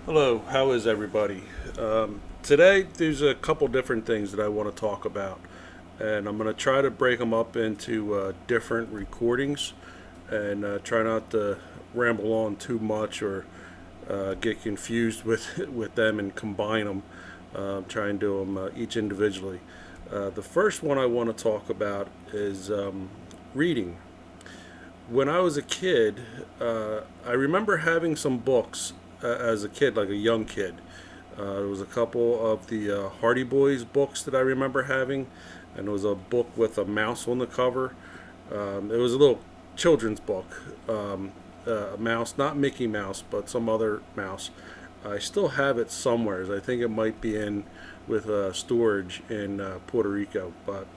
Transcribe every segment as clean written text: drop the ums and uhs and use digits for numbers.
Hello, how is everybody? Today, there's a couple different things that I want to talk about, and I'm going to try to break them up into different recordings and try not to ramble on too much or get confused with, with them and combine them. Try and do them each individually. The first one I want to talk about is reading. When I was a kid, I remember having some books as a kid, like a young kid. There was a couple of the Hardy Boys books that I remember having, and there was a book with a mouse on the cover. It was a little children's book, a mouse, not Mickey Mouse, but some other mouse. I still have it somewhere. I think it might be in with storage in Puerto Rico, but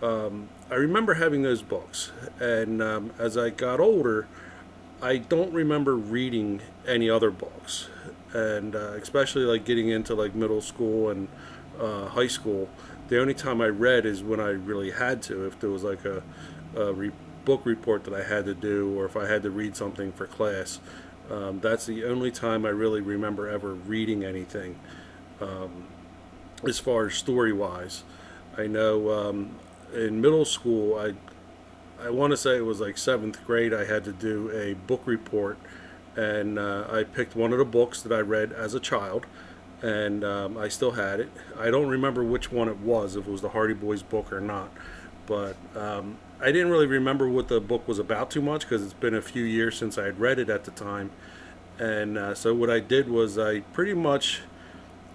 I remember having those books, and as I got older, I don't remember reading any other books, and especially like getting into like middle school and high school. The only time I read is when I really had to, if there was like a book report that I had to do, or if I had to read something for class. That's the only time I really remember ever reading anything, as far as story wise. I know in middle school, I want to say it was like seventh grade. I had to do a book report, and I picked one of the books that I read as a child, and I still had it. I don't remember which one it was, if it was the Hardy Boys book or not, but I didn't really remember what the book was about too much because it's been a few years since I had read it at the time. And so what I did was I pretty much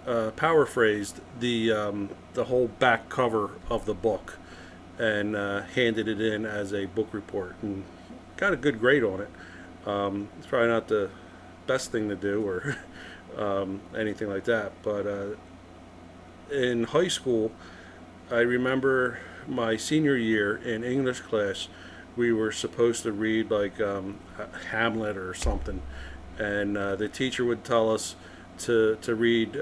paraphrased the whole back cover of the book and handed it in as a book report and got a good grade on it. It's probably not the best thing to do or anything like that, but in high school, I remember my senior year in English class, we were supposed to read like Hamlet or something, and the teacher would tell us to read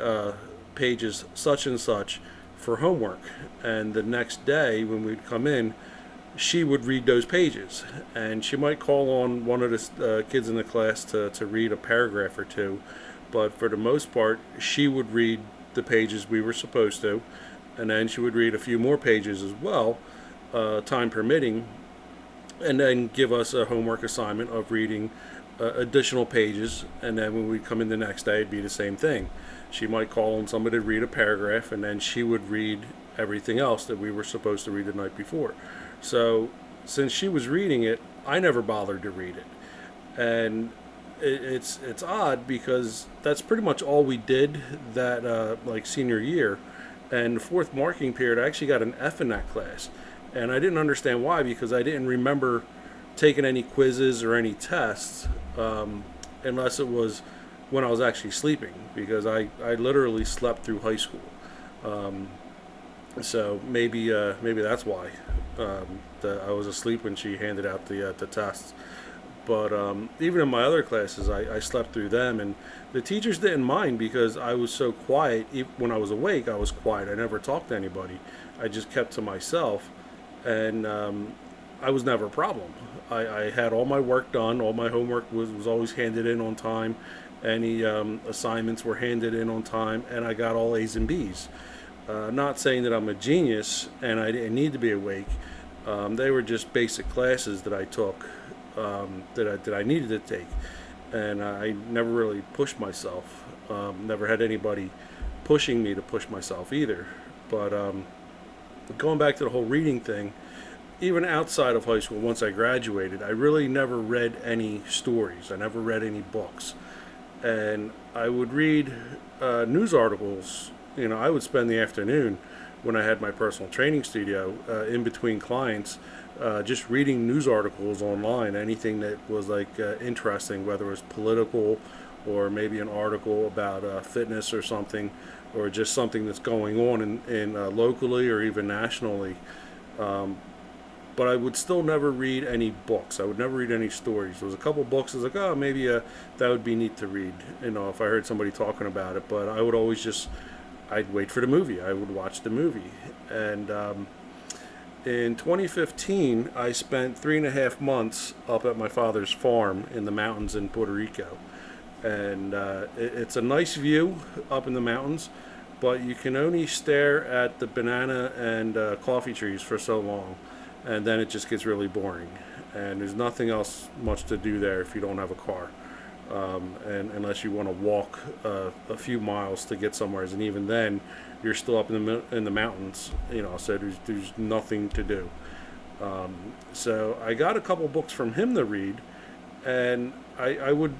pages such and such for homework. And the next day, when we'd come in, she would read those pages. And she might call on one of the kids in the class to read a paragraph or two. But for the most part, she would read the pages we were supposed to. And then she would read a few more pages as well, time permitting, and then give us a homework assignment of reading additional pages. And then when we come in the next day, it'd be the same thing. She might call on somebody to read a paragraph, and then she would read everything else that we were supposed to read the night before. So since she was reading it, I never bothered to read it, and it's odd because that's pretty much all we did that like senior year. And the fourth marking period, I actually got an F in that class, and I didn't understand why because I didn't remember taking any quizzes or any tests, unless it was when I was actually sleeping because I literally slept through high school. Um, so maybe that's why I was asleep when she handed out the tests. But even in my other classes, I slept through them, and the teachers didn't mind because I was so quiet. When I was awake, I was quiet. I never talked to anybody. I just kept to myself, and I was never a problem. I had all my work done. All my homework was always handed in on time. Any assignments were handed in on time, and I got all A's and B's. Not saying that I'm a genius and I didn't need to be awake. They were just basic classes that I took, that I needed to take, and I never really pushed myself. Never had anybody pushing me to push myself either. But going back to the whole reading thing, even outside of high school, once I graduated, I really never read any stories. I never read any books, and I would read news articles. I would spend the afternoon when I had my personal training studio in between clients, just reading news articles online, anything that was like interesting, whether it was political or maybe an article about fitness or something, or just something that's going on in locally or even nationally. Um, but I would still never read any books. I would never read any stories. There was a couple books I was like, oh, maybe that would be neat to read, if I heard somebody talking about it. But I would always just, I'd wait for the movie. I would watch the movie. And in 2015, I spent 3.5 months up at my father's farm in the mountains in Puerto Rico. and it's a nice view up in the mountains, but you can only stare at the banana and coffee trees for so long, and then it just gets really boring. And there's nothing else much to do there if you don't have a car, and unless you want to walk a few miles to get somewhere, and even then, you're still up in the mountains. So there's nothing to do. So I got a couple books from him to read, and I would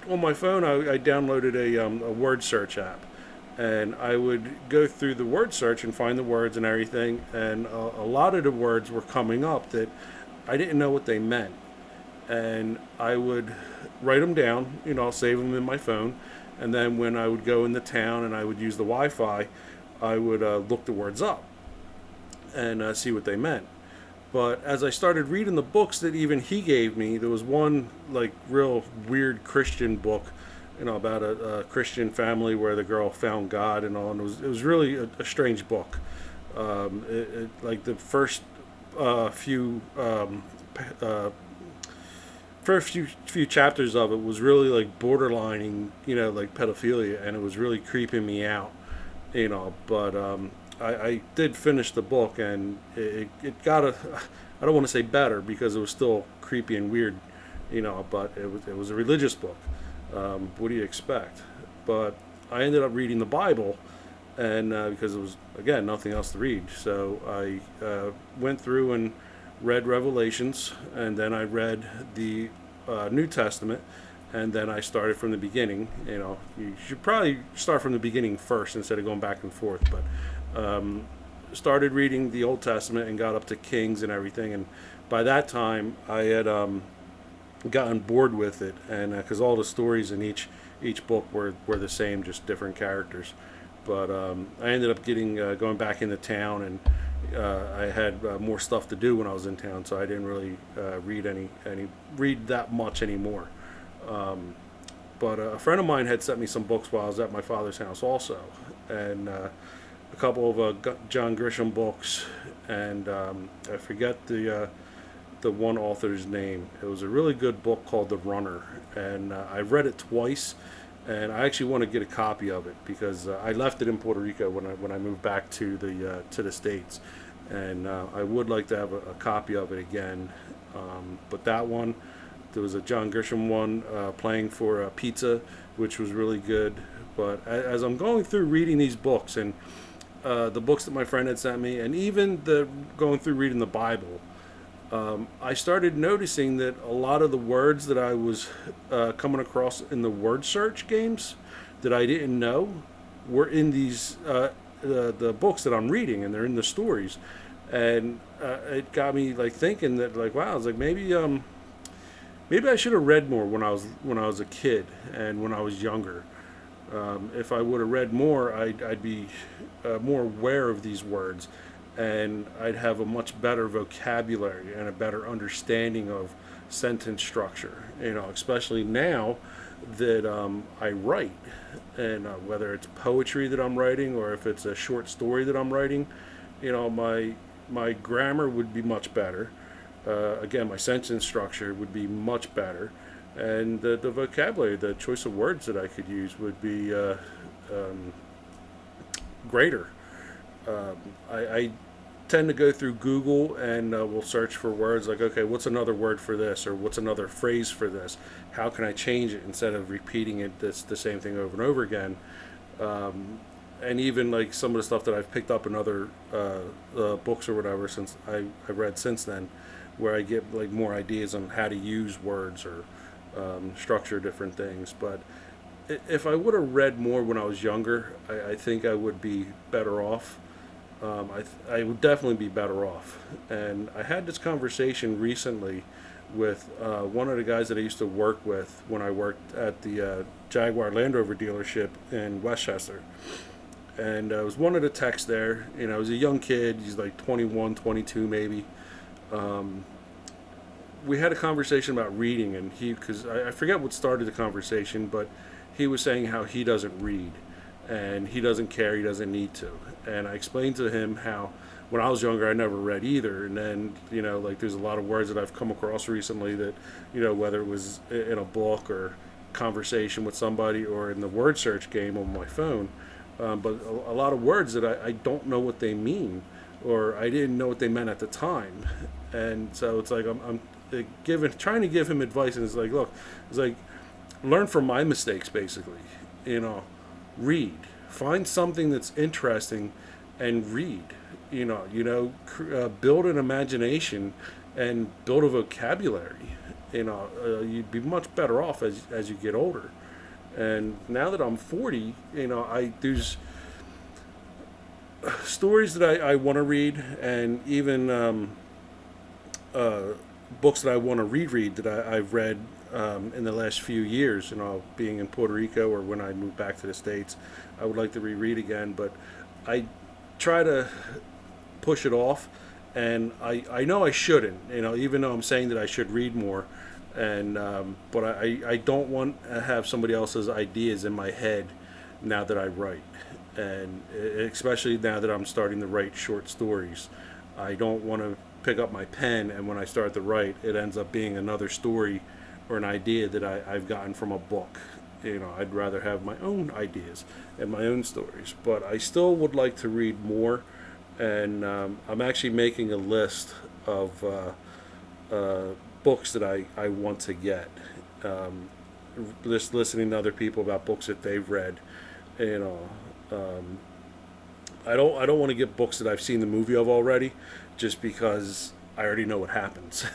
on my phone I downloaded a word search app, and I would go through the word search and find the words and everything, and a lot of the words were coming up that I didn't know what they meant, and I would write them down, save them in my phone, and then when I would go into town and I would use the Wi-Fi, I would look the words up and see what they meant. But as I started reading the books that even he gave me, there was one like real weird Christian book, about a Christian family where the girl found God and all. And it was really a strange book. Like the first few few chapters of it was really like borderlining, like pedophilia, and it was really creeping me out, But I did finish the book, and it got I don't want to say better because it was still creepy and weird, but it was a religious book. What do you expect? But I ended up reading the Bible, and because it was, again, nothing else to read, so I went through and read Revelations, and then I read the New Testament, and then I started from the beginning. You should probably start from the beginning first instead of going back and forth, but started reading the Old Testament and got up to Kings and everything, and by that time I had gotten bored with it, and because all the stories in each book were the same, just different characters. But I ended up going back into town, and I had more stuff to do when I was in town, so I didn't really read that much anymore. But a friend of mine had sent me some books while I was at my father's house also, and a couple of John Grisham books, and I forget the one author's name. It was a really good book called The Runner, and I read it twice, and I actually want to get a copy of it because I left it in Puerto Rico when I moved back to the States, and I would like to have a copy of it again. But that one, there was a John Grisham one, Playing for Pizza, which was really good. But as I'm going through reading these books, and the books that my friend had sent me, and even going through reading the Bible, I started noticing that a lot of the words that I was coming across in the word search games that I didn't know were in these the books that I'm reading, and they're in the stories, and it got me like thinking that, like, wow, I was like, maybe I should have read more when I was a kid and when I was younger. If I would have read more, I'd be more aware of these words, and I'd have a much better vocabulary and a better understanding of sentence structure. Especially now that I write, and whether it's poetry that I'm writing or if it's a short story that I'm writing, my grammar would be much better. Again, my sentence structure would be much better, and the vocabulary, the choice of words that I could use would be greater. I tend to go through Google and will search for words like, okay, what's another word for this, or what's another phrase for this? How can I change it instead of repeating it the same thing over and over again? And even like some of the stuff that I've picked up in other books or whatever since I've read since then, where I get like more ideas on how to use words or structure different things. But if I would have read more when I was younger, I think I would be better off. I would definitely be better off. And I had this conversation recently with one of the guys that I used to work with when I worked at the Jaguar Land Rover dealership in Westchester. And I was one of the techs there. He was a young kid. He's like 21, 22 maybe. We had a conversation about reading, and because I forget what started the conversation, but he was saying how he doesn't read, and he doesn't care, he doesn't need to. And I explained to him how when I was younger I never read either, and then like there's a lot of words that I've come across recently that whether it was in a book or conversation with somebody or in the word search game on my phone. But a lot of words that I don't know what they mean, or I didn't know what they meant at the time. And so it's like I'm trying to give him advice, and it's like, look, it's like, learn from my mistakes, basically. You know, read, find something that's interesting, and read. Build an imagination and build a vocabulary. You'd be much better off as you get older. And now that I'm 40, I there's stories that I want to read, and even books that I want to reread that I've read in the last few years. Being in Puerto Rico or when I moved back to the States, I would like to reread again, but I try to push it off, and I know I shouldn't. Even though I'm saying that I should read more, and but I don't want to have somebody else's ideas in my head now that I write, and especially now that I'm starting to write short stories. I don't want to pick up my pen, and when I start to write, it ends up being another story or an idea that I've gotten from a book. I'd rather have my own ideas and my own stories, but I still would like to read more, and I'm actually making a list of books that I want to get. Just listening to other people about books that they've read. You know, I don't want to get books that I've seen the movie of already, just because I already know what happens.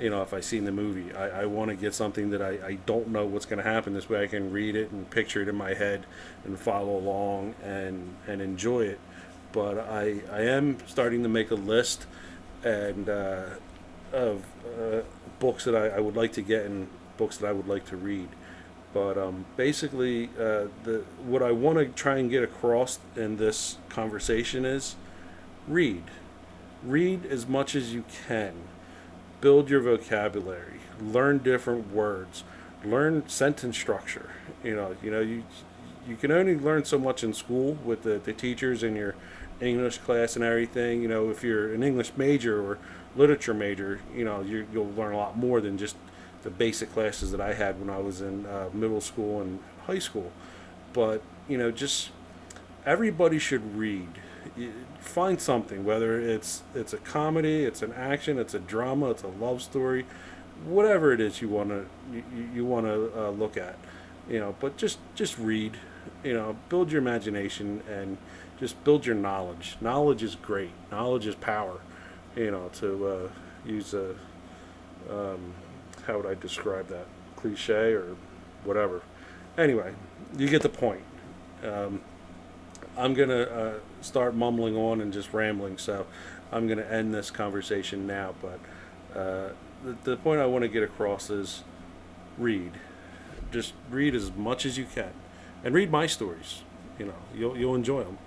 If I've seen the movie, I want to get something that I don't know what's going to happen. This way I can read it and picture it in my head and follow along and enjoy it. But I am starting to make a list and of books that I would like to get and books that I would like to read. But basically, what I want to try and get across in this conversation is read. Read as much as you can. Build your vocabulary. Learn different words. Learn sentence structure. You can only learn so much in school with the teachers in your English class and everything. If you're an English major or literature major, you'll learn a lot more than just the basic classes that I had when I was in middle school and high school. But just everybody should read. Find something, whether it's a comedy, it's an action, it's a drama, it's a love story, whatever it is you want to look at. But just read. Build your imagination and just build your knowledge. Knowledge is great. Knowledge is power. To use a how would I describe that? Cliche or whatever. Anyway, you get the point. I'm going to start mumbling on and just rambling, so I'm going to end this conversation now. But the point I want to get across is read. Just read as much as you can. And read my stories. You'll enjoy them.